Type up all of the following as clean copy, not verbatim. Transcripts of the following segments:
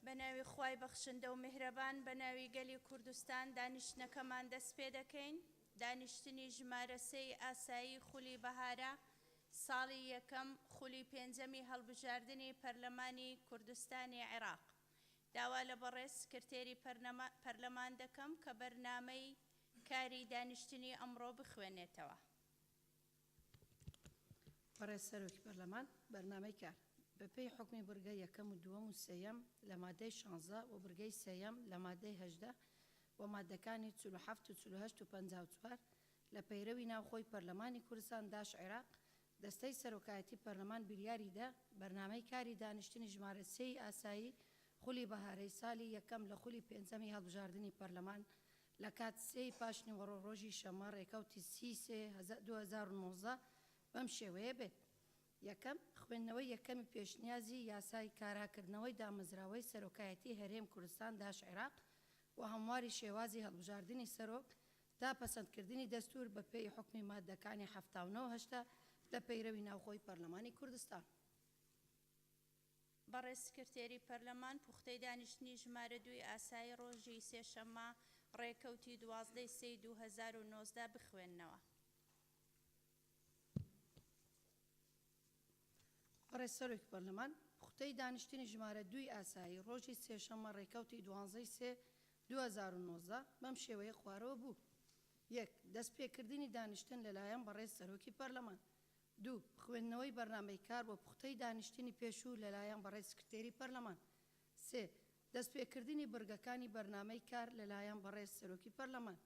بەناوی خوای بەخشندە و میهرەبان بەناوی گەلی کوردستان دانیشتنەکەمان دەست پێ دەکەین. دانیشتنی ژمارە 3 ئاسایی خولی بەهارە ساڵی یەکەم خولی پێنجەمی هەڵبژاردننی پەرلەمانی کوردستانی عێراق. داوا لە بەڕێز سکرتێری پەرلەمان دەکەم کە بەرنامەی کاری دانیشتنی ئەمڕۆ بخوێنێتەوە. بەڕێز سەرۆکی پەرلەمان بەرنامەی کار بەپێی حکمی بورگەی یەکەم و دووەم و سێیەم لە مادەی 16 و بورگەی سێیەم لە مادەی 18 و مادەکانی 47 و 48 و 54 لە پەیرەوی ناوخۆی پەرلەمانی کوردستان داش عێراق دەستەی سەرۆکایەتی پەرلەمان بریاریدا بەرنامەی کاری دانیشتنی ژمارە 3 ئاسایی خولی بەهارەی ساڵی یەکەم لە خولی پێنجەمی هەڵبژاردننی پەرلەمان لە کات 3 پاشنیوەڕۆ ڕۆژی شەمە ڕێکەوتی 2019 بەم شێوەیە بێت. یەکەم خوێندنەوەی یەکەمی پێشنیازی یاسای کاراکردنەوەی دامەزراوەی سەرۆکایەتی هەرێم کوردستان داش عێراق و هەمواری شێوازی هەڵبژاردننی سەرۆک تا پەسەندکردنی دەستور بەپێی حکمی مادەکانی 79 لە پەیرەوی ناوخۆی پەرلەمانی کوردستان. بەڕێز سکرتێری پەرلەمان پوختەی دانیشتنی ژمارە 2 ئاسایی ڕۆژی سێشەممە ڕێکەوتی 12/3/2019 بخوێننەوە. بەڕێز سەرۆکی پەرلەمان پوختەی دانیشتنی ژمارە 2 ئاسایی ڕۆژی سێشەممە ڕێکەوتی 12/3/2019 بەم شێوەیە خوارەوە بوو. 1. دەستپێکردنی دانیشتن لەلایەن بەڕێز سەرۆکی پەرلەمان. 2. خوێندنەوەی بەرنامەی کار بۆ پوختەی دانیشتنی پێشوو لەلایەن بەڕێز سکرتێری پەرلەمان. 3. دەستپێکردنی بورگەکانی بەرنامەی کار لەلایەن بەڕێز سەرۆکی پەرلەمان.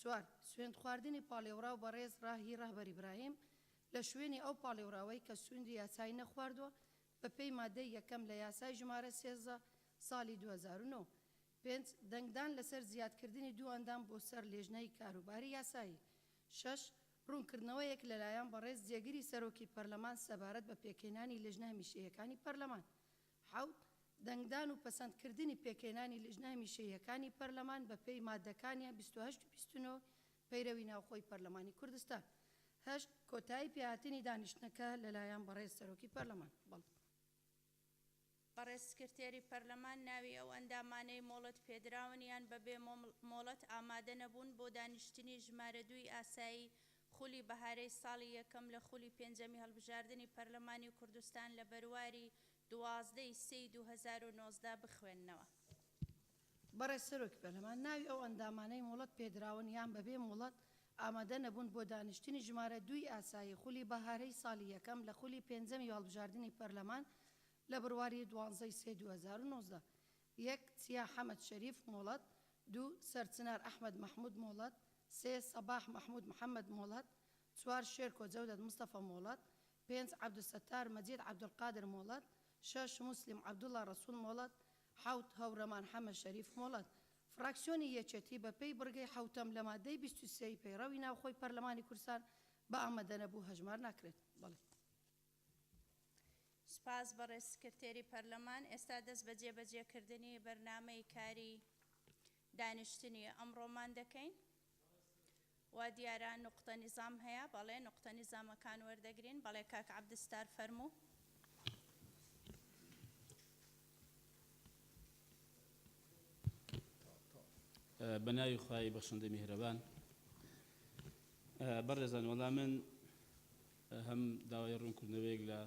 4. سوێند خواردنی پاڵێورا و بەڕێز ڕاهی ڕەهبەر ئیبراهیم لە شوێنی ئەو پاڵێوراوەی کە سوێندی یاسایی نەخواردووە بەپێی مادەی یەکەم لە یاسای ژمارە 13 ساڵی 2009. 5. دەنگدان لەسەر زیادکردنی 2 ئەندام بۆ سەر لێژنەی کاروباری یاسایی. 6. ڕوونکردنەوەیەک لەلایەن بەڕێز جێگیری سەرۆکی پەرلەمان سەبارەت بە پێکهێنانی لێژنە هەمیشەییەکانی پەرلەمان. 7. دەنگدان و پەسەندکردنی پێکهێنانی لێژنە هەمیشەییەکانی پەرلەمان بەپێی مادەکانی 28 و 29 پەیرەوی ناوخۆی پەرلەمانی کوردستان. 8. کۆتایی پێهاتنی دانیشتنەکە لەلایەن بەڕێز سەرۆکی پەرلەمان. بەڕێز سکرتێری پەرلەمان ناوی ئەو ئەندامانەی مۆڵەت پێدراونیان بەبێ مۆڵەت ئامادە نەبوون بۆ دانیشتنی ژمارە 2 ئاسایی خولی بەهارەی ساڵی یەکەم لە خولی پێنجەمی هەڵبژاردننی پەرلەمانی کوردستان لە بەرواری 12/3/2019 بخوێننەوە. بەڕێز سەرۆکی پەرلەمان ناوی ئەو ئەندامانەی مۆڵەت پێدراون یان بەبێ مۆڵەت ئامادە نەبوون بۆ دانیشتنی ژمارە 2 ئاسایی خولی بەهارەی ساڵی یەکەم لە خولی پێنجەمی هەڵبژاردننی پەرلەمان لە بڕواری 12/3/2019. 1. چیا حەمەد شەریف مۆڵەت. 2. سەرچنار ئەحمەد مەحموود مۆڵەت. 3. سەباح محمود محەممەد مۆڵەت. 4. شێرکۆ جەودەت مستەفە مۆڵەت. 5. عەبدولستار مەجید عەبدولقادر مۆڵەت. 6. موسلیم عەبدوڵڵا ڕەسوول مۆڵەت. 7. هەورەمان حەمەد شەریف مۆڵەت. فراکسیۆنی یەکێتی بەپێی بڕگەی حوتەم لە مادەی 23 پەیڕەوی ناوخۆی پەرلەمانی کوردستان بە ئامادە نەبوو هەژمار ناکرێت. بەڵێ. سپاس بەڕێز سکرتێری پەرلەمان. ئێستا دەست بە جێبەجێکردنی بەرنامەی کاری دانیشتنی ئەمڕۆمان دەکەین. وا دیارە نوقتە نیزام هەیە. بەڵێ نوقتە نیزامەکان وەردەگرین. بەڵێ کاک عەبدولستار فەرموو. بەناوی خوای بەخشندەی میهرەبان بەڕێزان وەڵا من هەم داوای ڕوونکردنەوەیەک لە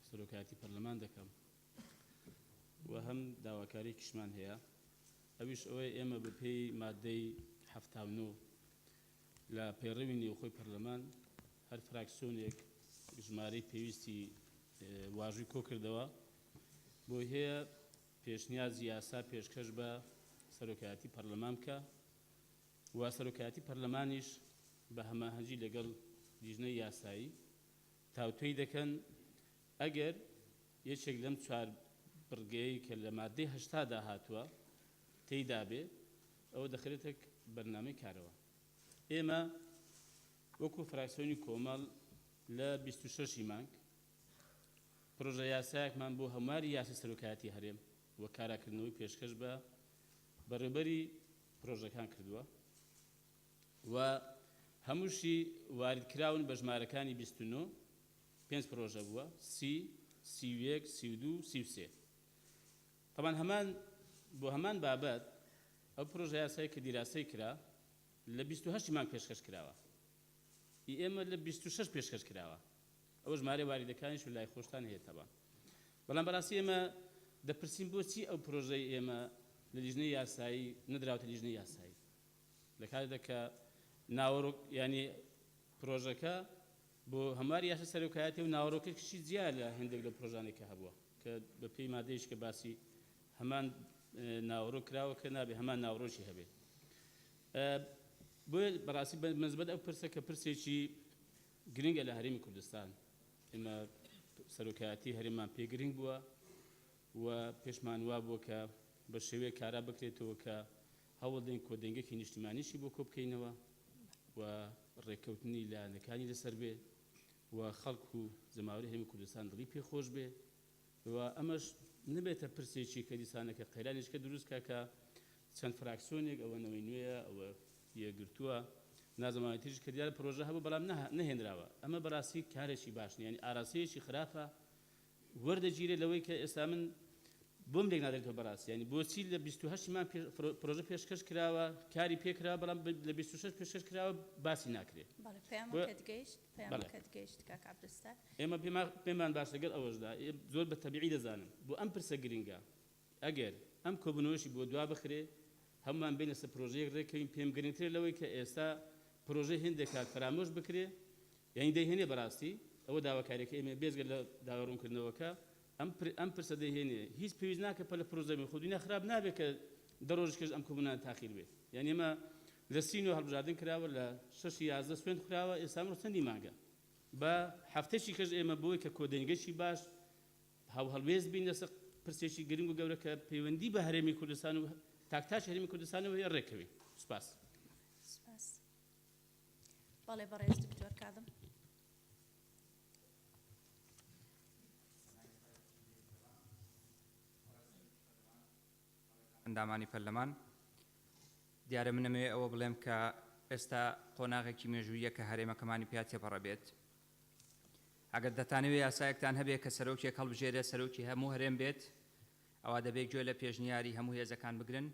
سەرۆکایەتی پەرلەمان دەکەم و هەم داواکاری کشمان هەیە. ئەویش ئەوەی ئێمە بەپێی مادەی 79 لە پەیڕەوی نێوخۆی پەرلەمان هەر فراکسیۆنێک ژمارەی پێویستی واژووی کۆ کردەوە بۆ هەیە پێشنیازی یاسا پێشکەش بە سەرۆکایەتی پەرلەمان بکە و سەرۆکایەتی پەرلەمانیش بە هەماهەنگی لەگەڵ لیژنەی یاسایی تاوتوێی دەکەن ئەگەر یەکێک لەم 4 بڕگەیە کە لە مادەی 80 هاتووە تێیدا بێ ئەوە دەخرێتە بەرنامەی کارەوە. ئێمە وەکو فراکسیۆنی کۆمەڵ لە 26 مانگ پرۆژە یاسایەکمان بۆ هەمواری یاسی سەرۆکایەتی هەرێم وە کاراکردنەوەی پێشکەش بە بەڕێبەری پرۆژەکان کردووە و هەمووشی واردکراون بە ژمارەکانی 29 5 پرۆژە بووە 30 31 32 33. طبعا هەمان بۆ هەمان بابەت ئەو پرۆژە یاسایی کە دیراسی کرا لە 28 مان پێشکەش کراوە ئێمە لە 26 پێشکەش کراوە ئەوە ژمارە واریدەکانیش لای خۆشتان هەیە تەبان بەڵام بەڕاستی ئێمە دەپرسیم بۆچی ئەو پرۆژەی ئێمە لە لیژنەی یاسایی نەدراوەتە لیژنەی یاسایی لە کاتێکدا کە ناوەڕۆک ینی پرۆژەکە بۆ هەموار یاسا سەرۆکایەتی و ناوەڕۆکێکیشی جیا لە هەندێک لە پرۆژانێکە هەبووە کە بە پێی مادەیش کە باسی هەمان ناوەڕۆک کراوە کە نابێ هەمان ناوەڕۆژی هەبێت بۆیە بەڕاستی مەزبەت ئەو پرسە کە پرسێکی گرنگە لە هەرێمی کوردستان ئێمە سەرۆکایەتی هەرێمان پێ گرنگ بووە و پێشمان وا بووە کە بە شێوەیە کارا بکرێتەوە کە هەوڵدەین کۆدەنگێکی نیشتیمانیشی بۆ کۆبکەینەوە و ڕێککەوتنی لایەنەکانی لەسەر بێ و خەڵک و زەماوەری هەرێمی کوردستان دڵی پێخۆش بێ و ئەمەش نبێتە پرسێکی کە دیسانەکە قەیرانیشکە دروستکە کە چەند فراکسیۆنێک ئەوەنەوەی نوێیە ئەوە یەگرتووە نازەماوەتیش کە دیارە پرۆژە هەبوو بەڵام نەهێنراوە ئەمە بەڕاستی کارێکی باشنی ینی ئاراسەیەکی خراپە وەردەگیرێ لەوەی کە ئێستا من بۆم لێک نادرێتەوە بەڕاستی ینی بۆچی لە 28 مان پرۆژە پێشکەش کراوە کاری پێکراوە بەڵام لە 26 پێشکەش کراوە باسی ناکرێت پەیامەکەت گەیشت کاک عەبدولستار ئێمە پێمان باش لەگەڵ ئەوەشدا زۆر بە تەبیعی دەزانم بۆ ئەم پرسە گرنگە ئەگەر ئەم کۆبوونەوەشی بۆ دوا بخرێ هەمومان بینە سەر پرۆژەیەک ڕێکەوین پێم گرنگترە لەوەی کە ئێستا پرۆژەی هێندێکا فرامۆش بکرێ یعنی دەیهێنێ بەڕاستی ئەوە داواکاریەکە ئێمە بێزگە لە داوەڕوونکردنەوەکە ئەم پرسە دەیهێنێ هیچ پێویست ناکە پەلە پرۆژەمی خودینە خراپ نابێت کە دەڕۆژکەش ئەم کۆبوونان تاخیر بێت یعنی ئێمە لە سینۆ هەڵبژاردن کراوە لە 6 11 سوێند کراوە ئێستا ئەمڕۆ چەندی مانگە بە هەفتەیەکی کەش ئێمە بۆی کە کۆدەنگەشی باش هەڵوێز بین لەسەر پرسێکی گرنگ و گەورە کە پەیوەندی بە هەرێمی کوردستان و تاکتاش هەرێمی کوردستانەوە ڕێکەوی سپاس بەڵێ بەڕێز دکتۆر کاظم ئەندامانی پەرلەمان دیارە منەمێ ئەوە بڵێم کە ئێستا قۆناغێکی مێژوویە کە هەرێمەکەمانی پیا تێپەڕە بێت ئەگەر دەتانەوێت یاسایەکتان هەبێت کە سەرۆکێک هەڵبژێرێت سەرۆکی هەموو هەرێم بێت ئەوە دەبێت گوێ لە پێشنیاری هەموو هێزەکان بگرن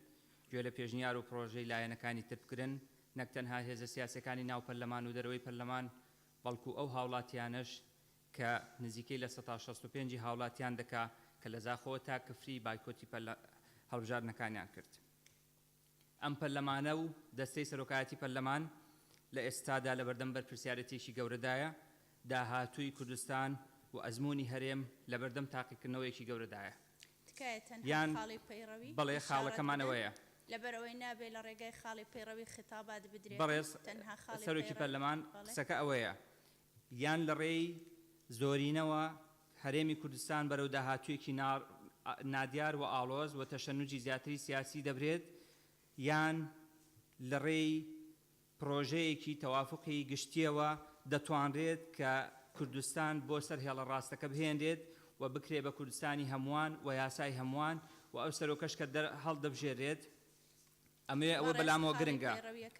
گوێ لە پێشنیار و پرۆژەی لایەنەکانی تر بکرن نەک تەنها هێزە سیاسەکانی ناو پەرلەمان و دەرەوەی پەرلەمان بەڵکو ئەو هاوڵاتیانش کە نزیکەی لە 165 هاوڵاتیان دەکا کە لە زاخۆوە تا کفری بایکۆتی هەڵبژاردنەکانیان کرد ئەم پەرلەمانە و دەستەی سەرۆکایەتی پەرلەمان لە ئێستادا لە بەردەم بەرپرسیارەتێکی گەورەدایە داهاتووی کوردستان و ئەزمموی هەرێم لە بەردەم تاقیکردنەوەیەکی گەورەدایە یان بەڵێ خاڵەکەمانەوەیە لەبەرەوەی نابێت لە ڕێگای خاڵی پەیڕەوی خطابات بدرێت بەڕێز سەرۆکی پەرلەمان قسەکە ئەوەیە یان لە ڕێی زۆرینەوە هەرێمی کوردستان بەرەو داهاتوویەکی نادیار و ئاڵۆز و تەشەنوجی زیاتری سیاسی دەبرێت یان لە ڕێی پرۆژەیەکی تەوافقی گشتیەوە دەتوانرێت کە کوردستان بۆ سەر هێڵە ڕاستەکە بهێنرێت و بکرێ بە کوردستانی هەمووان و یاسای هەمووان و ئەو سەرۆکەش کە هەڵدەبژێرێت ئەمێ ئەوە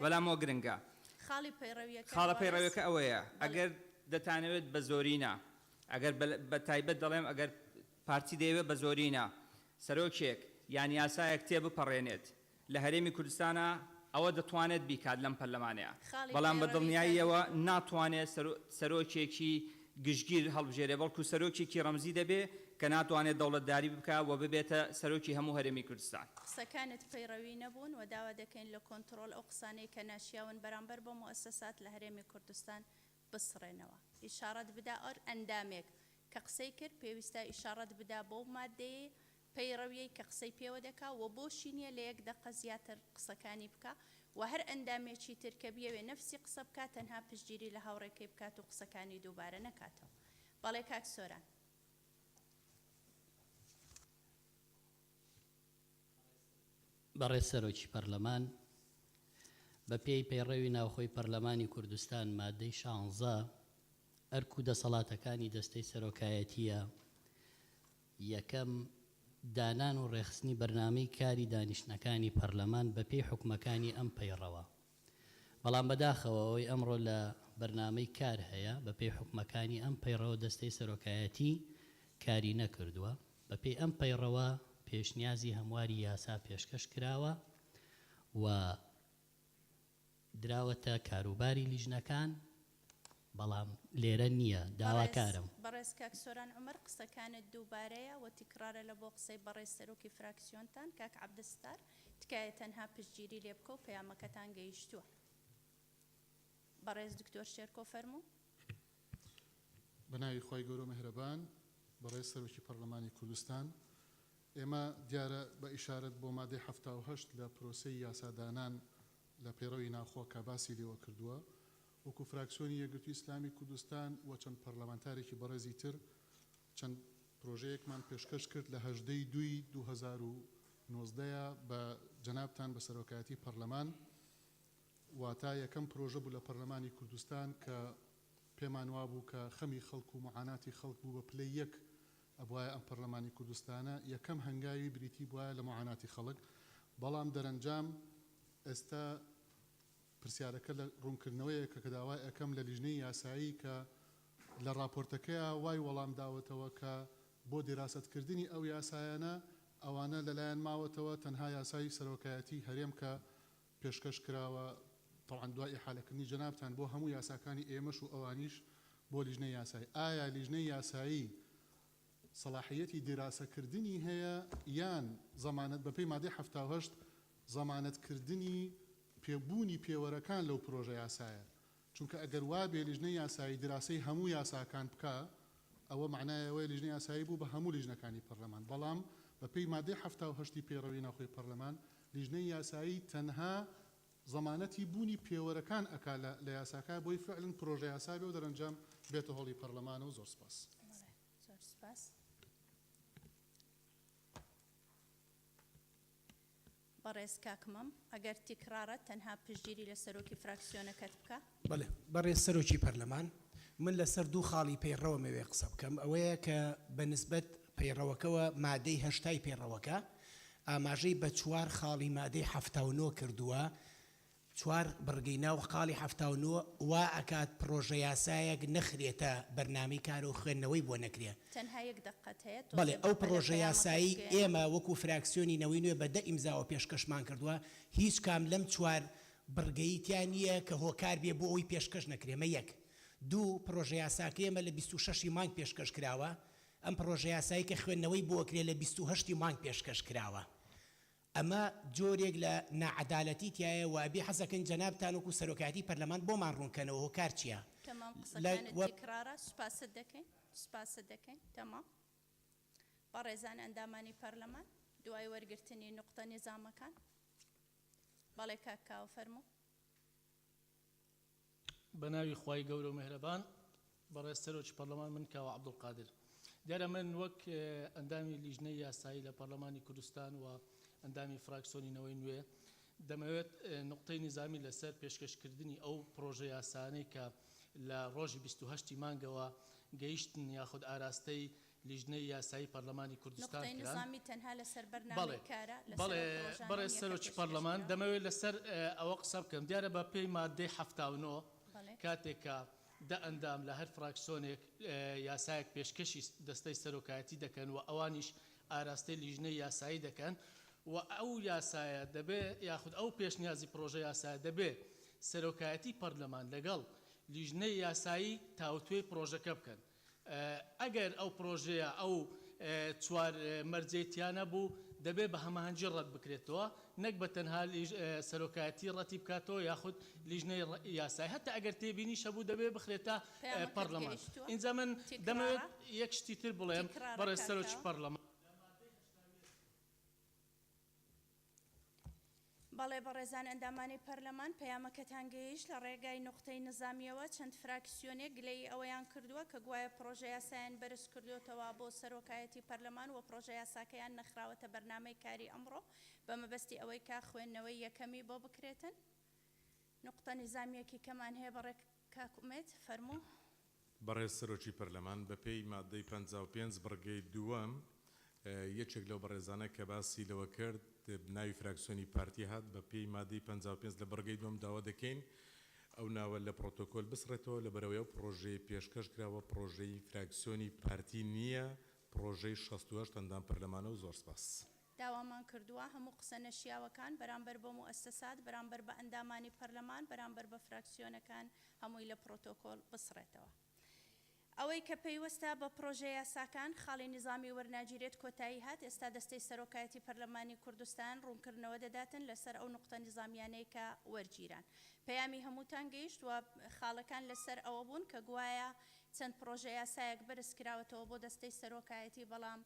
بەلامەوە گرنگە خاڵە پەیڕەویەکە ئەوەیە ئەگەر دەتانەوێت بە زۆرینە ئەگەر بە تایبەت دەڵێم ئەگەر پارتی دەیەوێت بە زۆرینە سەرۆکێک یان یاسایەک تێبپەڕێنێت لە هەرێمی کوردستانە ئەوە دەتوانێت بیکات لەم پەرلەمانەیە بەڵام بە دڵنیاییەوە ناتوانێت سەرۆکێکی گشتگیر هەڵبژێرێ بەڵکو سەرۆکێکی ڕەمزی دەبێ کە ناتوانێت دەوڵەتداری بکە و ببێتە سەرۆکی هەموو هەرێمی کوردستان قسەکانت پەیڕەوی نەبوون و داوا دەکەین لە کۆنتڕۆل ئەو قسانەی کە ناشیاون بەرامبەر بە موسسات لە هەرێمی کوردستان بسڕێنەوە ئیشارەت بدا ئەندامێک کە قسەی کرد پێویستە ئیشارەت بدا بۆ مادەیە پەیڕەویەی کە قسەی پێوە دەکا و بۆشی نییە لە یەک دەقە زیاتر قسەکانی بکە و هەر ئەندامێکی تر کە بیەوێ نەفسی قسە بکات تەنها پشتگیری لە هاوڕێکەی بکات و قسەکانی دووبارە نەکاتەوە بەڵێ کاک سۆران بەڕێز سەرۆکی پەرلەمان بە پێی پەیڕەوی ناوخۆی پەرلەمانی کوردستان مادەی 16 ئەرک و دەسەڵاتەکانی دەستەی سەرۆکایەتیە یەکەم دانان و ڕێخستنی بەرنامەی کاری دانیشتنەکانی پەرلەمان بە پێی حکومەکانی ئەم پەیڕەوە بەڵام بەداخەوە ئەوەی ئەمڕۆ لە بەرنامەی کار هەیە بە پێی حکومەکانی ئەم پەیڕەوە دەستەی سەرۆکایەتی کاری نەکردووە بە پێی ئەم پەیڕەوە پێشنیازی هەمواری یاسا پێشکەش کراوە و دراوەتە کاروباری لیژنەکان، بەڵام لێرە نییە. داواکارم بەڕێز کاک سۆران عومەر قسەکانت دووبارەیە و تیکرارە لە بۆ قسەی بەڕێز سەرۆکی فراکسیۆنتان کاک عەبدولستار، تکایە تەنها پشتگیری لێ بکە و پەیامەکەتان گەیشتووە. بەڕێز دکتۆر شێرکۆ فەرموو. بەناوی خۆی گەورە و مهرەبان، بەڕێز سەرۆکی پەرلەمانی کوردستان، ئێمە دیارە بە ئیشارەت بۆ مادەی 78 لە پرۆسەی یاسادانان لە پێڕەوی ناوخۆکە باسی لێوە کردووە. وەکو فراکسیۆنی یەکگرتووی ئیسلامی کوردستان و چەند پەرلەمانتارێکی بەڕێزی تر چەند پرۆژەیەکمان پێشکەش کرد لە 18 دوای 2019 بە جەنابتان بە سەرۆکایەتی پەرلەمان، واتە یەکەم پرۆژە بوو لە پەرلەمانی کوردستان کە پێمان وابوو کە خەمی خەڵک و معاناتی خەڵک بوو بە پلەی یەک ئەبوایە ئەم پەرلەمانی کوردستانە یەکەم هەنگاوی بریتی بووە لە معاناتی خەڵک. بەڵام دەرەنجام ئێستا پرسیارەکە لە ڕوونکردنەوەیەکە کە داوای ئەەکەم لە لیژنەی یاسایی کە لە راپۆرتەکەیە وای وەڵام داوەتەوە کە بۆ دیراستکردنی ئەو یاسایانە ئەوانە لەلایەن ماوەتەوە تەنها یاسای سەرۆکایەتی هەرێم کە پێشکەش کراوە طبعاً دوای ئیحالەکردنی جەنابتان بۆ هەموو یاساکانی ئێمەش و ئەوانیش بۆ لیژنەی یاسایی. ئایا لیژنەی یاسایی صلاحیەتی دیراسەکردنی هەیە یان زەمانەت بەپێی مادەی 78 زەمانەتکردنی پێبوونی پێوەرەکان لەو پرۆژە یاسایە؟ چونکە ئەگەر وابێ لیژنەی یاسایی دیراسی هەموو یاساکان بکە ئەوە معنایەوەی لیژنەی یاسایی بوو بە هەموو لیژنەکانی پەرلەمان. بەڵام بەپێی مادەی 78 پێڕەوی ناوخۆی پەرلەمان لیژنەی یاسایی تەنها زەمانەتی بوونی پێوەرەکان ئەکا لە یاساکە بۆی فعلن پرۆژە یاسا بێ و دەرەنجام بێتە هۆڵی پەرلەمانە و زۆر سپاس. زۆر سپاس. بەڕێز کاکمەم ئەگەر تیکرارە تەنها پشتگیری لە سەرۆکی فراکسیۆنەکەت بکە. بەڵێ بەڕێز سەرۆکی پەرلەمان، من لەسەر دوو خاڵی پەیڕەوە مەوێ قسە بکەم. ئەوەیە کە بەنسبەت پەیڕەوەکەوە مادەی 8 پێڕەوەکە ئاماژەی بە 4 خاڵی مادەی 79 کردووە. 4 بڕگەی ناو خاڵی 79 وا ئەکات پرۆژە یاسایەک نەخرێتە بەرنامەی کار و خوێندنەوەی بۆ نەکرێت. تەنها یەک دقەت هەیە. بەڵێ ئەو پرۆژە یاسایی ئێمە وەکو فراکسیۆنی نەوەی نوێ بە 10 ئیمزاوە پێشکەشمان کردووە. هیچ کام لەم 4 بڕگەییتیان نییە کە هۆکار بێ بۆ ئەوی پێشکەش نەکرێمە. یەک دوو پرۆژە یاساکە ئێمە لە 26 مانگ پێشکەش کراوە. ئەم پرۆژە یاسایی کە خوێندنەوەی بۆ کرێ لە 28 مانگ پێشکەش کراوە. ئەمە جۆرێک لە نەعەدالەتی تایە و ئەبێ حەزەکەن جەنابتان وەکو سەرۆکایەتی پەرلەمان بۆمان ڕوونکەنەوە هۆکار چییە؟ تەمام قسەکانت تیکرارە. سوپاست دەکەین. سوپاست دەکەین. تەمام. بەڕێزان ئەندامانی پەرلەمان دوای وەرگرتنی نوقتە نیزامەکان. بەڵێ کاک کاوە فەرموو. بەناوی خوای گەورە و مهرەبان، بەڕێز سەرۆکی پەرلەمان، من کاوە عەبدولقادر. دیارە من وەک ئەندامی لیژنەی یاسایی لە پەرلەمانی کوردستان و ئەندامی فراکسیۆنینەوەی نوێ دەمەوێت نقطەی نیزامی لەسەر پێشکەشکردنی ئەو پرۆژە یاسانەی کە لە ڕۆژی 28 مانگەوە گەیشتن یاخود ئاراستەی لیژنەی یاسایی پەرلەمانی کوردستان نقطەی کران. نظامی تەنها لەسەر بەرنامەی کارە. بەڵێ بەڕێز سەرۆکی پەرلەمان، دەمەوێت لەسەر ئەوە قسە بکەم. دیارە بە پێی مادەی 79 کاتێکە دە ئەندام لە هەر فراکسیۆنێک یاسایەک پێشکەشی دەستەی سەرۆکایەتی دەکەن و ئەوانیش ئاراستەی لیژنەی یاسایی دەکەن و ئەو یاسایە دەبێ یاخود ئەو پێشنیازی پرۆژە یاسایە دەبێ سەرۆکایەتی پەرلەمان لەگەڵ لیژنەی یاسایی تاوتوێی پرۆژەکە بکەن. ئەگەر ئەو پرۆژەیە ئەو 4 مەرجێتیانە بوو دەبێ بە هەماهەنگی ڕەت بکرێتەوە، نەک بە تەنها سەرۆکایەتی ڕەتی بکاتەوە یاخود لیژنەی یاسایی. هەتا ئەگەر تێبینی شەبوو دەبێ بخرێتە پەرلەمان. ئینجا من دەمەوێت یەک شتی تر بڵێم بەڕێز سەرۆکی پەرلەمان. بەڵێ بەڕێزان ئەندامانی پەرلەمان پەیامەکەتان گەیشت لە ڕێگای نقطەی نظامیەوە. چەند فراکسیۆنێک گلەی ئەوەیان کردووە کە گوایە پرۆژە یاسایان بەرز کردوێتەوە بۆ سەرۆکایەتی پەرلەمان و پرۆژە یاساکەیان نەخراوەتە بەرنامەی کاری ئەمڕۆ بە مەبەستی ئەوەی کا خوێندنەوەی یەکەمی بۆ بکرێتن. نقطە نظامیەکی کەمان هەیە. بەڕێ کاک ئومێد فەرموو. بەڕێز سەرۆکی پەرلەمان بەپێی مادەی 55 بڕگەی دووەم یەکێک لەو بەڕێزانە کە باسی لەوە کرد ناوی فراکسیۆنی پارتی هات بەپێی مادەی 55 لە بڕگەی دووەم داوا دەکەین ئەو ناوە لە پرۆتۆکۆل بسڕێتەوە لە بەرەوەی ئەو پرۆژەی پێشکەش کراوە پرۆژەی فراکسیۆنی پارتی نییە، پرۆژەی 68 ئەندام پەرلەمانە و زۆر سپاس. داوامان کردووە هەموو قسە نەشیاوەکان بەرامبەر بۆ موئەسسەسات بەرامبەر بە ئەندامانی پەرلەمان بەرامبەر بە فراکسیۆنەکان هەمووی لە پرۆتۆکۆل بسڕێتەوە. ئەوەی کە پێیوەستە بە پرۆژە یاساکان خاڵی نظامی وەرناگیرێت کۆتایی هات ئێستا دەستەی سەرۆکایەتی پەرلەمانی کوردستان ڕوونکردنەوە دەداتن لەسەر ئەو نوقتە نظامیانەی کە وەرگیران. پەیامی هەمووتان گەیشت و خاڵەکان لەسەر ئەوە بوون کە گوایە چەند پرۆژە یاسایەک بەرز کراوەتەوە بۆ دەستەی سەرۆکایەتی بەڵام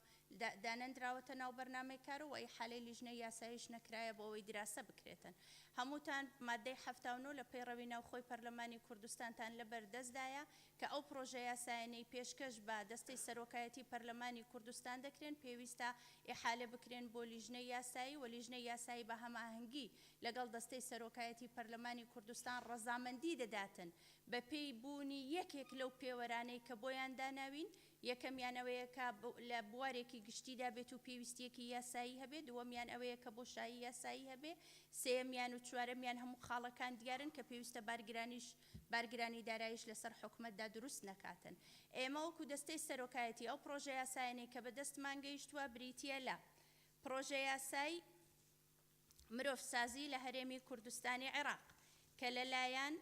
دانەندراوەتە ناو بەرنامەی کار و ئەی حالەی لیژنەی یاساییش نەکرایە بۆ ئەوەی دراسە بکرێتن. هەمووتان مادەی 79 لە پەیڕەوی ناوخۆی پەرلەمانی کوردستانتان لەبەردەستدایە کە ئەو پرۆژە یاسایانەی پێشکەش بە دەستەی سەرۆکایەتی پەرلەمانی کوردستان دەکرێن پێویستە ئیحالە بکرێن بۆ لیژنەی یاسایی و لیژنەی یاسایی بە هەماهەنگی لەگەڵ دەستەی سەرۆکایەتی پەرلەمانی کوردستان ڕەزامەندی دەداتن بە پێی بوونی یەکێک لەو پێوەرانەی کە بۆیان داناوین. یەکەمیان ئەوەیە کە لە بوارێکی گشتیدا بێت و پێویستیەکی یاسایی هەبێت، دووەمیان ئەوەیە کە بۆشایی یاسایی هەبێ، سێمیان و چوارەمیان هەموو خاڵەکان دیارن کە پێویستە بارگرانی داراییش لەسەر حکومەتدا دروست نەکاتن. ئێمە وەکو دەستەی سەرۆکایەتی ئەو پرۆژە یاسایانەی کە بەدەستمان گەیشتووە بریتیە لە پرۆژە یاسای مرۆڤسازی لە هەرێمی کوردستانی عێراق کە لەلایەن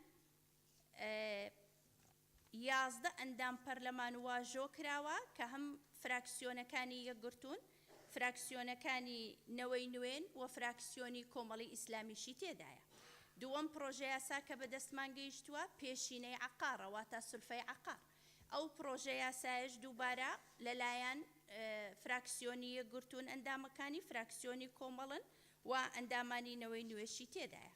11 ئەندام پەرلەمان واژۆ کراوە کە هەم فراکسیۆنەکانی یەکگرتوون، فراکسیۆنەکانی نەوەی نوێن و فراکسیۆنی کۆمەڵی ئیسلامیشی تێدایە. دووەم پرۆژە یاسا کە بەدەستمان گەیشتووە پێشینەی عەقارە واتە سولفەی عەقار. ئەو پرۆژە یاسایش دووبارە لەلایەن فراکسیۆنی یەکگرتوون ئەندامەکانی فراکسیۆنی کۆمەڵن و ئەندامانی نەوەی نوێشی تێدایە.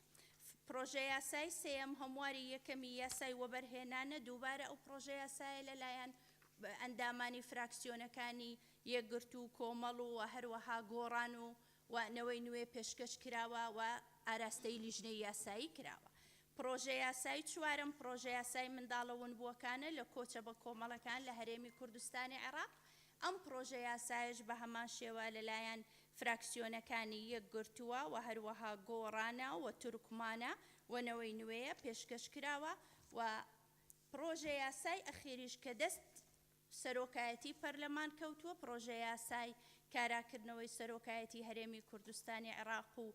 پرۆژە یاسای سێم هەمواری یەکەمی یاسای وەبەرهێنانە دووبارە ئەو پرۆژە یاسایە لەلایەن ئەندامانی فراکسیۆنەکانی یەکگرت و کۆمەڵ و هەروەها گۆڕان و نەوەی نوێ پێشکەش کراوە و ئاراستەی لیژنەی یاسایی کراوە. پرۆژە یاسای چوارم پرۆژە یاسای منداڵەون بووەکانە لە کۆچە بە کۆمەڵەکان لە هەرێمی کوردستانی عێراق. ئەم پرۆژە یاسایش بە هەمان شێوە لەلایەن فراکسیۆنەکانی یەکگرتووە و هەروەها گۆڕانە و تورکمانە و نەوەی نوێیە پێشکەش کراوە. و پرۆژە یاسای ئەخیریش کە دەست سەرۆکایەتی پەرلەمان کەوتووە پرۆژە یاسای کاراکردنەوەی سەرۆکایەتی هەرێمی کوردستانی عێراق و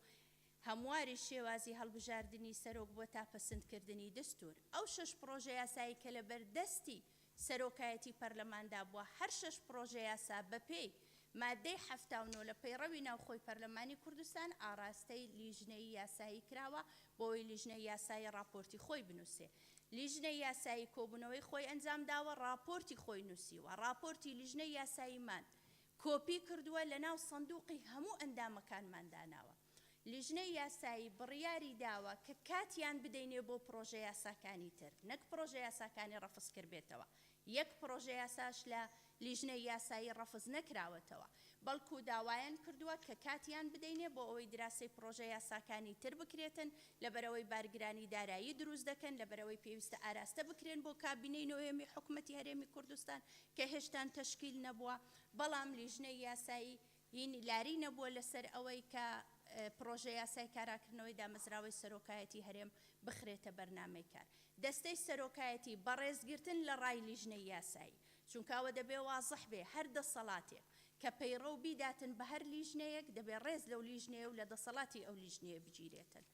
هەمواری شێوازی هەڵبژاردننی سەرۆک بۆ تاپەسندکردنی دەستور. ئەو 6 پرۆژە یاسایی کە لەبەردەستی سەرۆکایەتی پەرلەماندا بووە هەر 6 پرۆژە یاسا بەپێی مادەی 79 لە پەیڕەوی ناوخۆی پەرلەمانی کوردستان ئاراستەی لیژنەی یاسایی کراوە بۆی لیژنەی یاسایی راپۆرتی خۆی بنووسێ. لیژنەی یاسایی کۆبوونەوەی خۆی ئەنجام داوە، راپۆرتی خۆی نووسیوە، راپۆرتی لیژنەی یاساییمان کۆپی کردووە لە ناو سندوقی هەموو ئەندامەکانمان داناوە. لیژنەی یاسایی بڕیاری داوە کە کاتیان بدەینێ بۆ پرۆژە یاساکانی تر، نەک پرۆژە یاساکانی ڕەفز کردبێتەوە. یەک پرۆژە یاساش لە لیژنەی یاسایی ڕەفز نەکراوەتەوە، بەڵکو داوایان کردووە کە کاتیان بدەینێ بۆ ئەوەی دراسی پرۆژە یاساکانی تر بکرێتن، لەبەرەوەی بارگرانی دارایی دروست دەکەن، لەبەرەوەی پێویستە ئاراستە بکرێن بۆ کابینەی نوێمی حکوومەتی هەرێمی کوردستان کە هێشتان تەشکیل نەبووە. بەڵام لیژنەی یاسایی لاری نەبووە لەسەر ئەوەی کە پرۆژە یاسای کاراکردنەوەی دامەزراوەی سەرۆکایەتی هەرێم بخرێتە بەرنامەی کار. دەستەی سەرۆکایەتی بەڕێزگرتن لە ڕای لیژنەی یاسایی، چونکەوە دەبێ وازح بێ هەر دەسەڵاتێک کە پەیڕە و بیداتن بە هەر لیژنەیەک دەبێ ڕێز لەو لیژنەیە و لە دەسەڵاتی ئەو لیژنەیە بگیرێتن.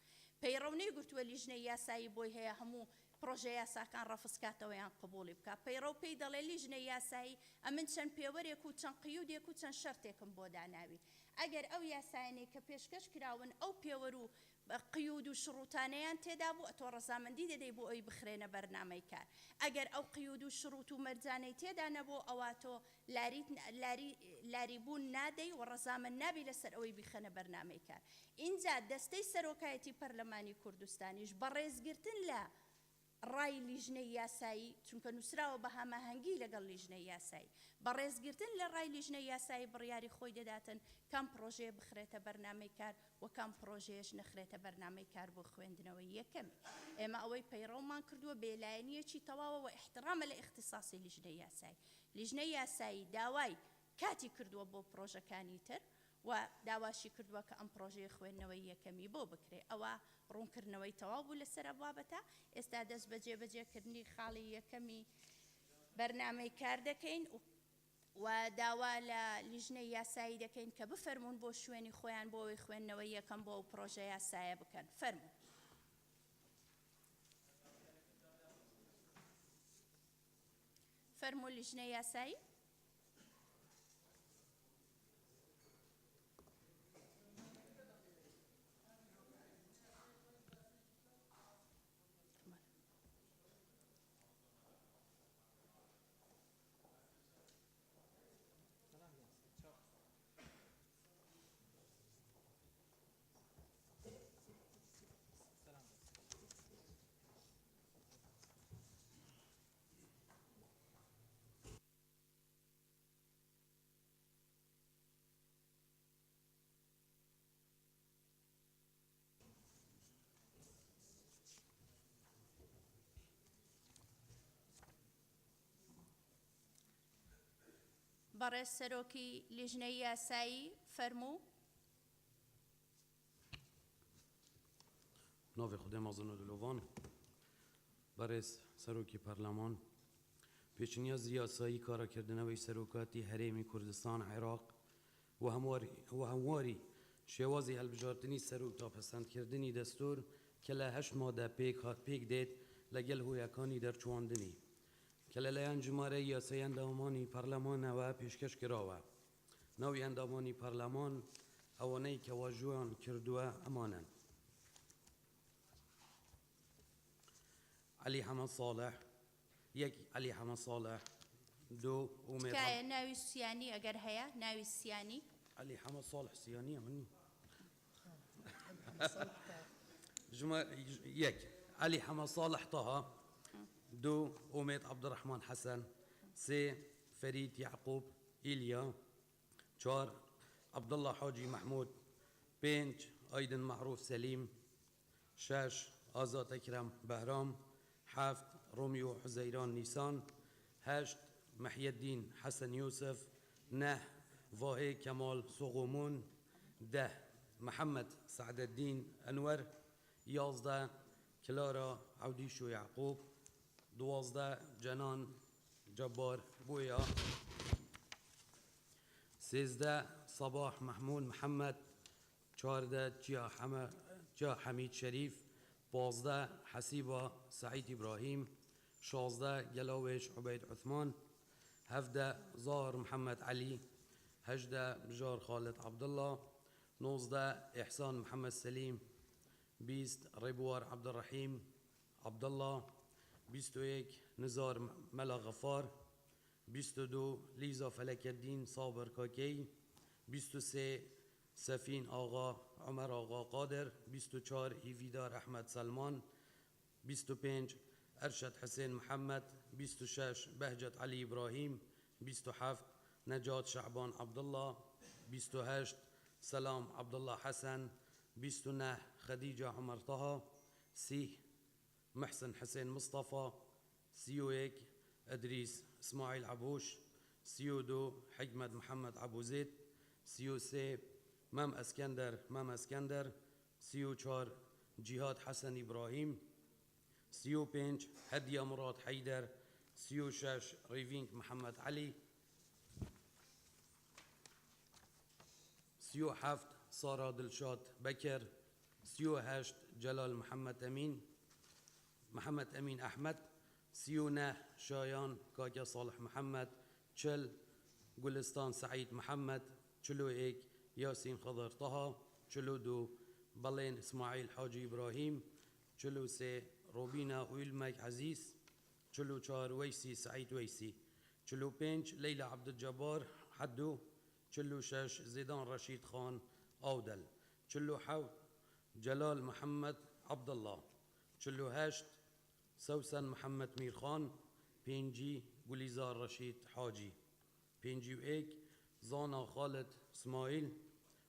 پەیڕە نەیگوتووە لیژنەی یاسایی بۆی هەیە هەموو پرۆژە یاساکان ڕەفزکاتەوەیان قبوڵی بکە. پەیڕە پێی دەڵێ لیژنەی یاسایی ئەمن چەند پێوەرێک و چەند قیودێک و چەند شەرتێکم بۆ داناوی. ئەگەر ئەو یاسایانەی کە پێشکەش کراون ئەو پێوەر و قیود و شروطانەیان تێدا بوو ئەتۆ ڕەزامەندی دەدەی بۆ ئەوی بخرێنە بەرنامەی کار. ئەگەر ئەو قیود و شروط و مەرجانەی تێدا نەبوو ئەوە تۆ لاریبوون نادەی و ڕەزامەند نابی لەسەر ئەوەی بخەنە بەرنامەی کار. اینجا دەستەی سەرۆکایەتی پەرلەمانی کوردستانیش بەڕێزگرتن لە ڕای لیژنەی یاسایی، چونکە نووسراوە بە هەماهەنگی لەگەڵ لیژنەی یاسایی، بەڕێزگرتن لە ڕای لیژنەی یاسایی بڕیاری خۆی دەداتن کام پرۆژەیە بخرێتە بەرنامەی کار و کام پرۆژەیەش نەخرێتە بەرنامەی کار بۆ خوێندنەوەی یەکەمی. ئێمە ئەوەی پەیڕەومان کردووە بێلایەنیەکی تەواوە و احترامە لە اختصاصی لیژنەی یاسایی. لیژنەی یاسایی داوای کاتی کردووە بۆ پرۆژەکانی تر و داواشی کردووە کە ئەم پرۆژەی خوێندنەوەی یەکەمی بۆ بکرێ. ئەوە ڕوونکردنەوەی تەواو بوو لەسەر بابەتە. ئێستا دەست بە جێبەجێکردنی خاڵی یەکەمی بەرنامەی کار دەکەین و و داوا لە لیژنەی یاسایی دەکەین کە بفەرمونون بۆ شوێنی خۆیان بۆ ئەوەی خوێندنەوەی یەکەم بۆ ئەو پرۆژە یاسایە بکەن. فەرموو. فەرموو لیژنەی یاسایی. بەڕێز سەرۆکی لیژنەی یاسایی فەرموو. ناوی خودم آزان دلوان برای سروکی پارلمان پیشنیاز یاسایی کارکردنەوەی سەرۆکاتی هەرێمی کوردستان عێراق و هەمواری شێوازی هەڵبژاردننی سەرۆک تا پەسەندکردنی دەستور کە لە 8 مادە پێک دێت لەگەڵ هۆیەکانی دەرچواندنی کە لەلایەن ژمارەی یاسای ئەندامانی پەرلەمانەوە پێشکەش کراوە. ناوی ئەندامانی پەرلەمان ئەوانەی کە واژۆیان کردووە ئەمانن: علي حمد صالح، يك علي حمد صالح، دو أمير تکایە ناوی سیانی ئەگەر هەیە ناوی سیانی. علي حمد صالح سيانية مني يك علي حمد صالح طه، دو أميد عبد الرحمن حسن، سي فريد يعقوب إيليا، 4 عبد الله حاجي محمود، 5 أيضا معروف سليم، 6 آزاد أكرم بهرام، 7 روميو حزيران نيسان، 8 محي الدين حسن يوسف، 9 واهي كمال صغومون، 10 محمد سعد الدين أنور، 11 كلارا عوديشو يعقوب، 12 جنان جبار بويا، 13 صباح محمود محمد، 14 جا حميد شريف، 15 حسيبة سعيد إبراهيم، 16 جلاوش عبيد عثمان، 17 ظاهر محمد علي، 18 بجار خالد عبد الله، 19 إحسان محمد سليم، 20 ربوار عبد الرحيم عبد الله، 21 نزار ملا غفار، 22 ليزا فلك الدين صابر كاكي، 23 سفين آغا عمر آغا قادر، 24 هيفيدار أحمد سلمان، 25 أرشد حسين محمد، 26 بهجت علي إبراهيم، 27 نجات شعبان عبد الله، 28 سلام عبد الله حسن، 29 خديجة عمر طه، 30 محسن حسين مصطفى، 31 إدريس إسماعيل عبوش، 32 حكمد محمد عبو زيد، 33 مام اسكندر، 34 جهاد حسن إبراهيم، 35 هدية مراد حيدر، 36 ريفينك محمد علي، 37 سارة دلشاد بكر، 38 جلال محمد أمين أحمد، 39 شایان کاکا صالح محمد، 40 گلستان سعید محمد، 41 یاسین خضر طه، 42 بلین اسماعیل حاجی ابراهیم، 43 روبینا ویلمک عزیز، 44 ویسی سعید ویسی، 45 لیلا عبدالجبار حدو، 46 زیدان رشید خان اودل، 47 جلال محمد عبدالله، 48 سوسن محمد میرخان، 5 گلیزار رشید حاجی، 51 زانا خالد اسماعیل،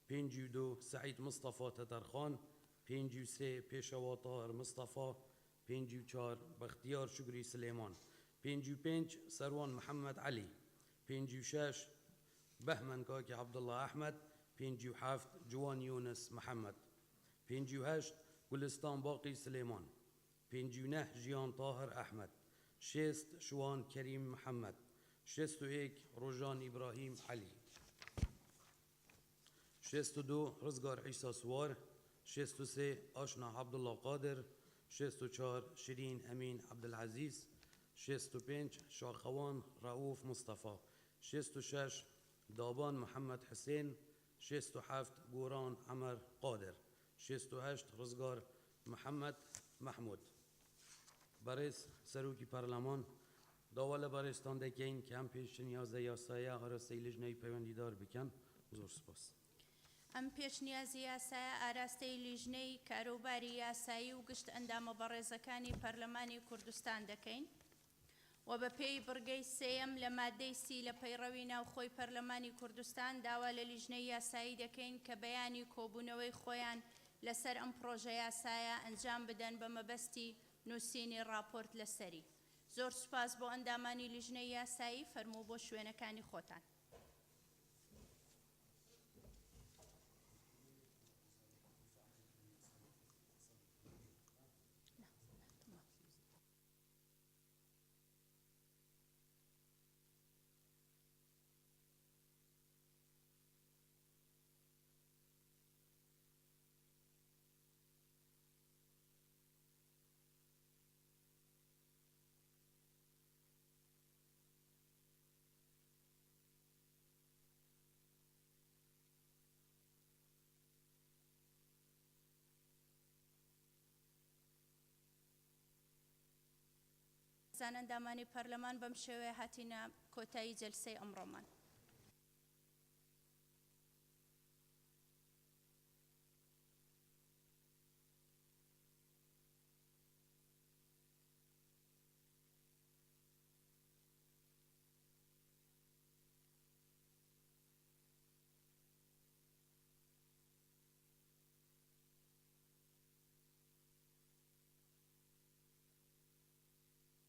52 سعید مصطفى تترخان، 53 پیشوا طاهر مصطفى، 54 بختیار شکری سلیمان، 55 سروان محمد علی، 56 بهمن کاکی عبدالله احمد، 57 جوان یونس محمد، 58 گلستان باقی سلیمان، 59 جیان طاهر احمد، 60 شوان کریم محمد، 61 روژان إبراهيم علي 62 رزقار عيسى سوار 63 آشنا عبد الله قادر 64 شيرين أمين عبد العزيز 65 شاخوان رؤوف مصطفى 66 دابان محمد حسين 67 قوران عمر قادر 68 رزقار محمد محمود برئیس سروکی پارلمان داول برستان دکین که هم پیش نیازه یاسایه آراسته لجنه پیوندیدار بکن زور سپاس ئەم پێشنیازی یاسایە ئاراستەی لیژنەی کاروباری یاسایی و گشت ئەندامە بەڕێزەکانی پەرلەمانی کوردستان دەکەین و بە پێی بڕگەی سێیەم لە مادەی سی لە پەیڕەوی ناوخۆی پەرلەمانی کوردستان داوا لە لیژنەی یاسایی دەکەین کە بەیانی کۆبوونەوەی خۆیان لەسەر ئەم پرۆژە یاسایە ئەنجام بدەن بە مەبەستی نووسینی راپۆرت لەسەری. زۆر سوپاس بۆ ئەندامانی لیژنەی یاسایی، فەرموو بۆ شوێنەکانی خۆتان. زانندامانی پەرلەمان بەم شێوەیە هاتینە کۆتایی جەلسەی ئەمڕۆمان.